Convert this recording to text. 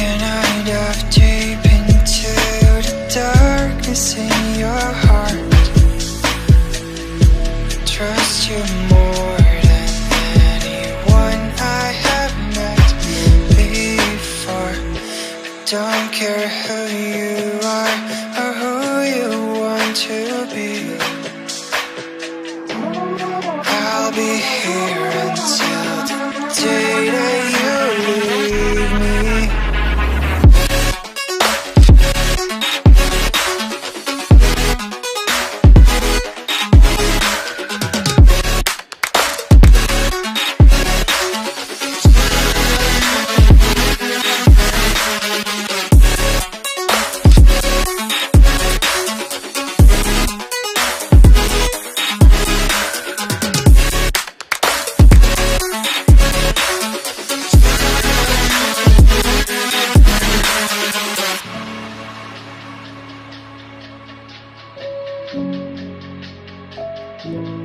Can I dive deep into the darkness in your heart? Trust you more than anyone I have met before. I don't care who you are or who you want to be. I'll be here until the day that you leave me. Yeah.